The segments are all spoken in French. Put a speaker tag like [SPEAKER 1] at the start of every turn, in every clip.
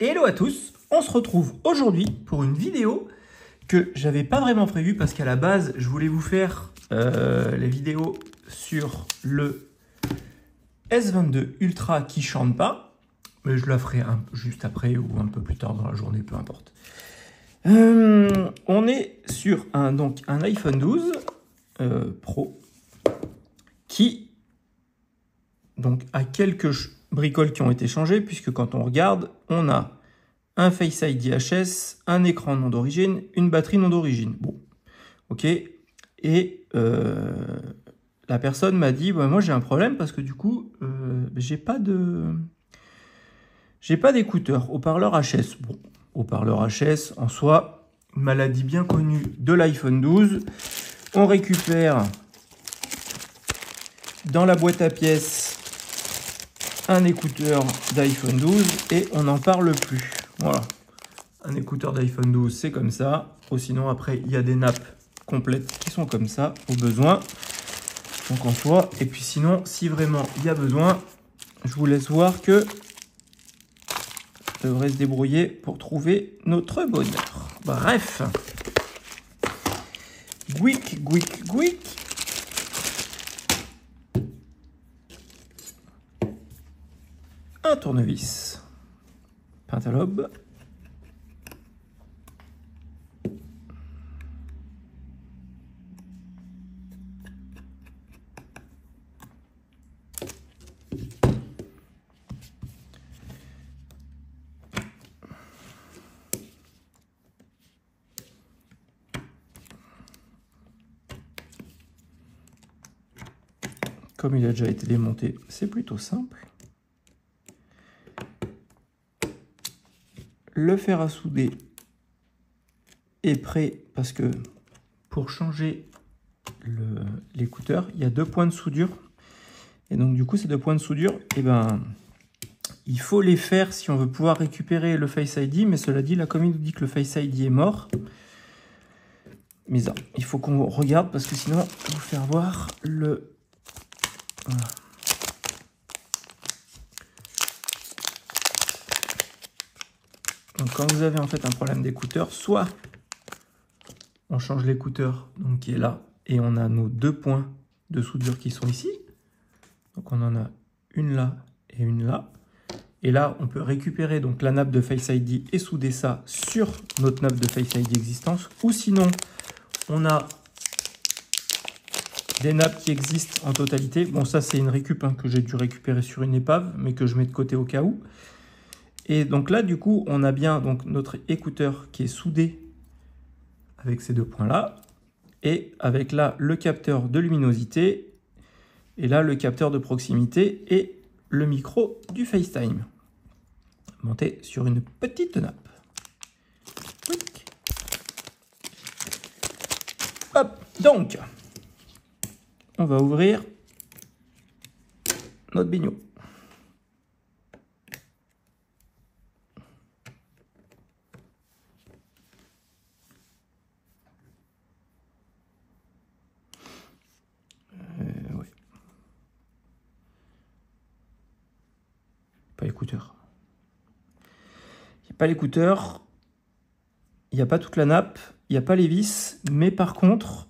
[SPEAKER 1] Hello à tous, on se retrouve aujourd'hui pour une vidéo que j'avais pas vraiment prévue parce qu'à la base je voulais vous faire les vidéos sur le S22 Ultra qui chante pas, mais je la ferai juste après ou un peu plus tard dans la journée, peu importe. On est sur un iPhone 12 Pro qui a quelques bricoles qui ont été changées, puisque quand on regarde, on a un Face ID HS, un écran non d'origine, une batterie non d'origine. Bon, ok. Et la personne m'a dit, bah, moi j'ai un problème parce que du coup, j'ai pas d'écouteurs, haut-parleur HS. Bon, haut-parleur HS, en soi, maladie bien connue de l'iPhone 12. On récupère dans la boîte à pièces un écouteur d'iPhone 12 et on n'en parle plus. Voilà, un écouteur d'iPhone 12, c'est comme ça. Ou sinon, après, il y a des nappes complètes qui sont comme ça, au besoin. Donc en soi, et puis sinon, si vraiment il y a besoin, je vous laisse voir que je devrais se débrouiller pour trouver notre bonheur. Bref. Gouic. Un tournevis. Pentalobe. Comme il a déjà été démonté, c'est plutôt simple. Le fer à souder est prêt parce que pour changer l'écouteur, il y a 2 points de soudure. Et donc du coup, ces 2 points de soudure, il faut les faire si on veut pouvoir récupérer le Face ID. Mais cela dit, la commune nous dit que le Face ID est mort. Mais ça, il faut qu'on regarde parce que sinon, je vais vous faire voir le... Voilà. Donc quand vous avez en fait un problème d'écouteur, soit on change l'écouteur qui est là et on a nos 2 points de soudure qui sont ici. Donc on en a une là et une là. Et là, on peut récupérer donc la nappe de Face ID et souder ça sur notre nappe de Face ID existante. Ou sinon, on a des nappes qui existent en totalité. Bon, ça c'est une récup que j'ai dû récupérer sur une épave, mais que je mets de côté au cas où. Et donc là, du coup, on a bien notre écouteur qui est soudé avec ces 2 points-là. Et avec là, le capteur de luminosité. Et là, le capteur de proximité et le micro du FaceTime. Monté sur une petite nappe. Hop, donc, on va ouvrir notre bignou. Ouais. Pas l'écouteur. Il n'y a pas l'écouteur. Il n'y a pas toute la nappe. Il n'y a pas les vis. Mais par contre,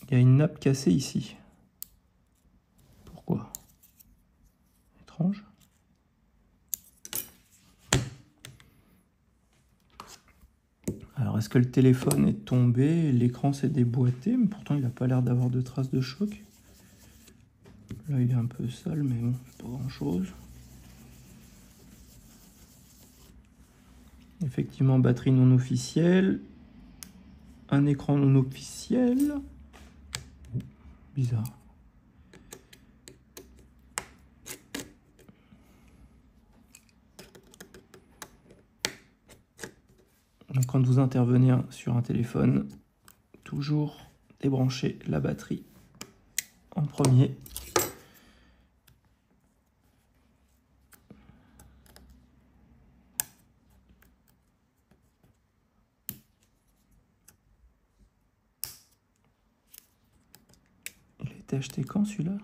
[SPEAKER 1] il y a une nappe cassée ici. Pourquoi? Étrange. Alors, est-ce que le téléphone est tombé? L'écran s'est déboîté, mais pourtant, il n'a pas l'air d'avoir de traces de choc. Là, il est un peu sale, mais bon, c'est pas grand-chose. Effectivement, batterie non officielle. Un écran non officiel. Bizarre. Donc quand vous intervenez sur un téléphone, toujours débrancher la batterie en premier. Il a été acheté quand celui-là?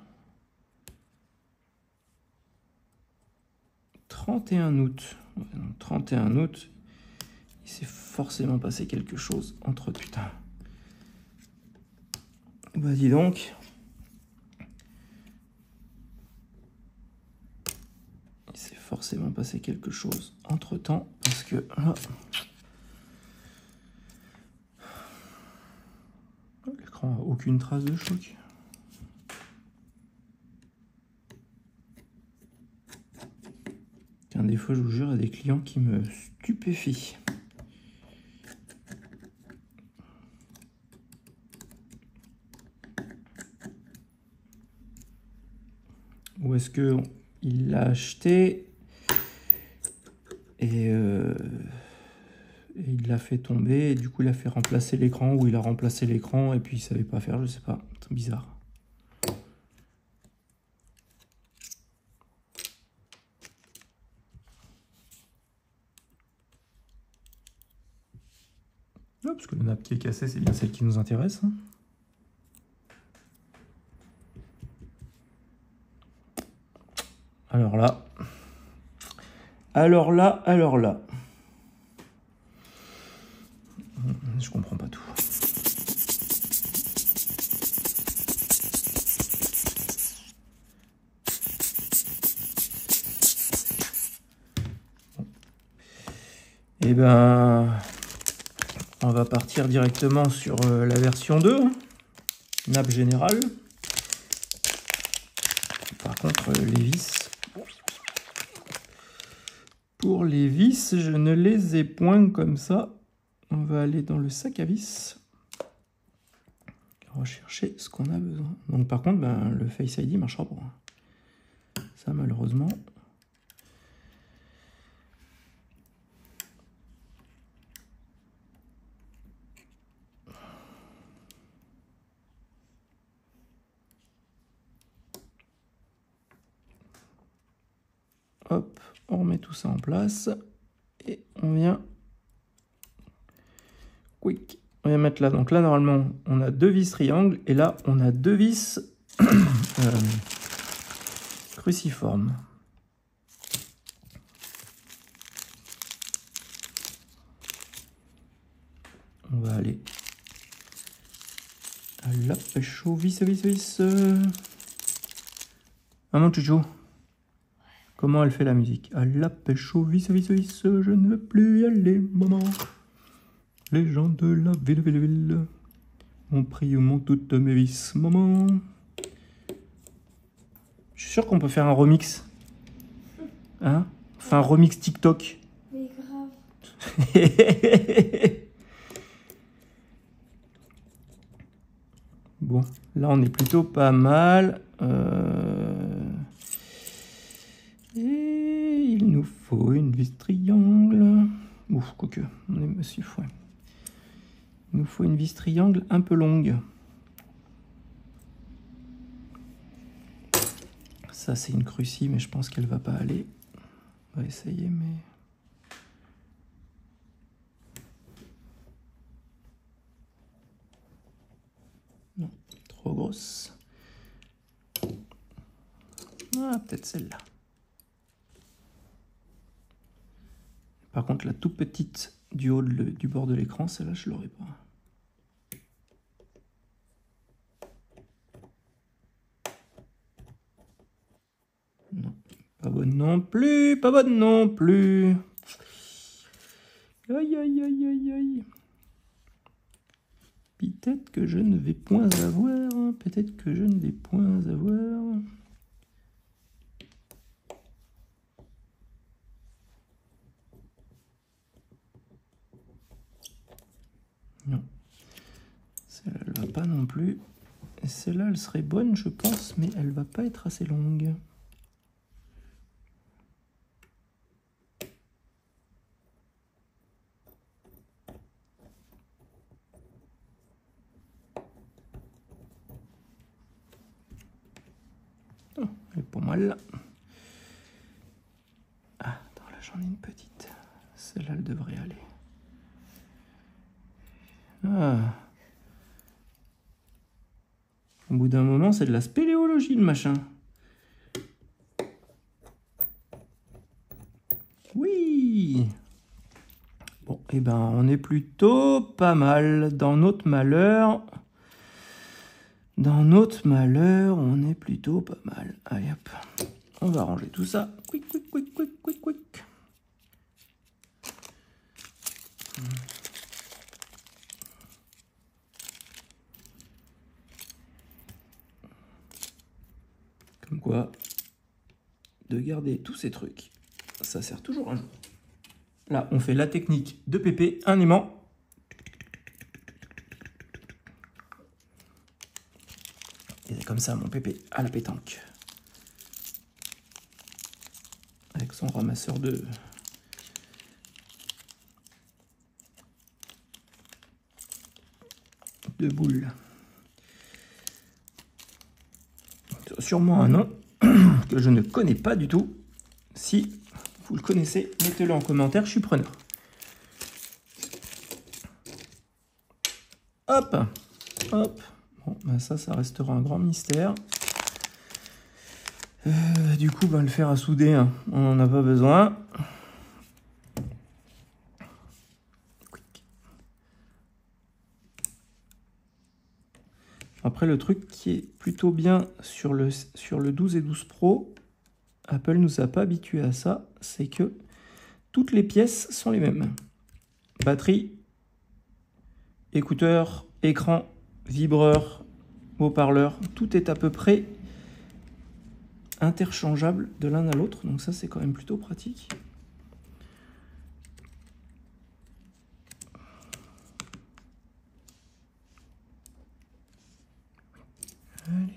[SPEAKER 1] 31 août. Donc, 31 août, il s'est forcément passé quelque chose entre... Putain. Bah dis donc. Il s'est forcément passé quelque chose entre-temps, parce que... là, l'écran n'a aucune trace de choc. Des fois, je vous jure, il y a des clients qui me stupéfient. Ou est-ce que il l'a acheté et il l'a fait tomber, et du coup il a fait remplacer l'écran, ou il a remplacé l'écran et puis il savait pas faire, je sais pas, c'est bizarre. Ah, parce que le nappe qui est cassé, c'est bien celle qui nous intéresse. Hein. Alors là, je comprends pas tout. Et ben, on va partir directement sur la version 2, hein. Nappe générale. Par contre, les vis, pour les vis, je ne les ai point comme ça. On va aller dans le sac à vis, rechercher ce qu'on a besoin. Donc par contre, ben, le Face ID marchera pas. Ça, malheureusement. Hop, on remet tout ça en place et on vient quick. On vient mettre là. Donc là, normalement, on a deux vis triangles et là, on a deux vis cruciformes. On va aller à la pêche au vis. Maman Chouchou, comment elle fait la musique? À la pêche au vis, je ne veux plus y aller, maman. Les gens de la ville ont pris toutes mes vis, maman. Je suis sûr qu'on peut faire un remix. Hein? Enfin, un remix TikTok.
[SPEAKER 2] Mais grave.
[SPEAKER 1] Bon, là on est plutôt pas mal. Et il nous faut une vis triangle. Ouf, quoique, on est massif, ouais. Il nous faut une vis triangle un peu longue. Ça, c'est une crucie, mais je pense qu'elle va pas aller. On va essayer, mais... Non, trop grosse. Ah, peut-être celle-là. Par contre, la toute petite du haut du bord de l'écran, celle-là, je l'aurai pas. Non, pas bonne non plus, pas bonne non plus. Aïe, aïe, aïe, aïe, aïe. Peut-être que je ne vais point avoir, peut-être que je ne vais point avoir. Non, celle-là, elle va pas non plus. Et celle-là, elle serait bonne, je pense, mais elle va pas être assez longue. Oh, elle est pas mal. Ah, attends, là, j'en ai une petite. Celle-là, elle devrait aller. Ah. Au bout d'un moment, c'est de la spéléologie, le machin. Oui. Bon, et ben on est plutôt pas mal. Dans notre malheur, on est plutôt pas mal. Allez hop, on va ranger tout ça. Quick, quick, quick, quick, quick, quick. Comme quoi, de garder tous ces trucs, ça sert toujours un jour. Là, on fait la technique de Pépé, un aimant. Et c'est comme ça, mon Pépé à la pétanque. Avec son ramasseur de boules. Sûrement un nom que je ne connais pas du tout. Si vous le connaissez, mettez-le en commentaire, je suis preneur. Hop, hop. Bon, ben ça restera un grand mystère. Du coup, ben, le fer à souder, hein, on n'en a pas besoin. Après, le truc qui est plutôt bien sur le 12 et 12 Pro, Apple nous a pas habitués à ça, c'est que toutes les pièces sont les mêmes. Batterie, écouteurs, écran, vibreur, haut-parleur, tout est à peu près interchangeable de l'un à l'autre, donc ça c'est quand même plutôt pratique. Allez.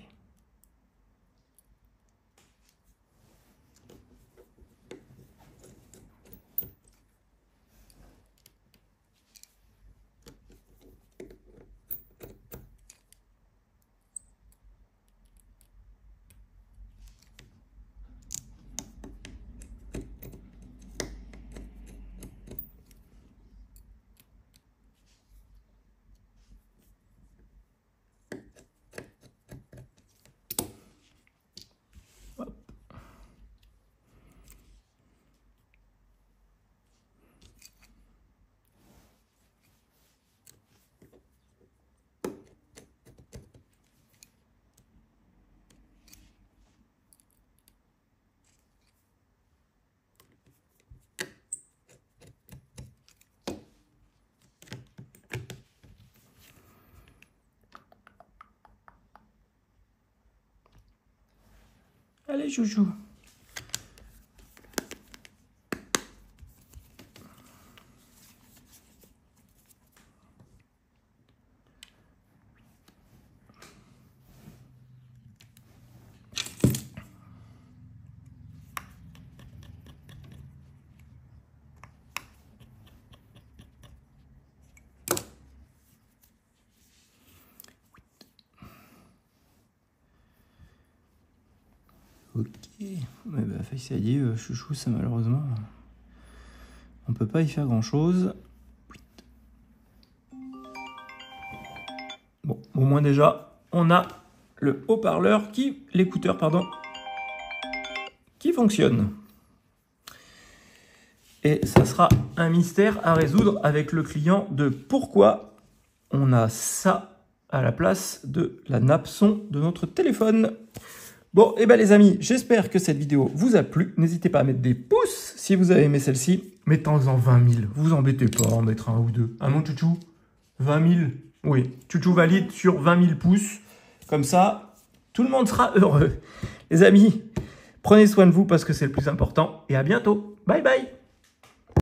[SPEAKER 1] Allez, chouchou. Ok, ouais, bah, Face ID, chouchou, ça malheureusement, on peut pas y faire grand chose. Bon, au moins déjà, on a le haut-parleur l'écouteur, pardon, qui fonctionne. Et ça sera un mystère à résoudre avec le client de pourquoi on a ça à la place de la nappe son de notre téléphone. Bon, et ben les amis, j'espère que cette vidéo vous a plu. N'hésitez pas à mettre des pouces si vous avez aimé celle-ci. Mettez-en 20 000. Vous embêtez pas à en mettre un ou deux. Ah mon chouchou, 20 000. Oui, chouchou valide sur 20 000 pouces. Comme ça, tout le monde sera heureux. Les amis, prenez soin de vous parce que c'est le plus important. Et à bientôt. Bye bye.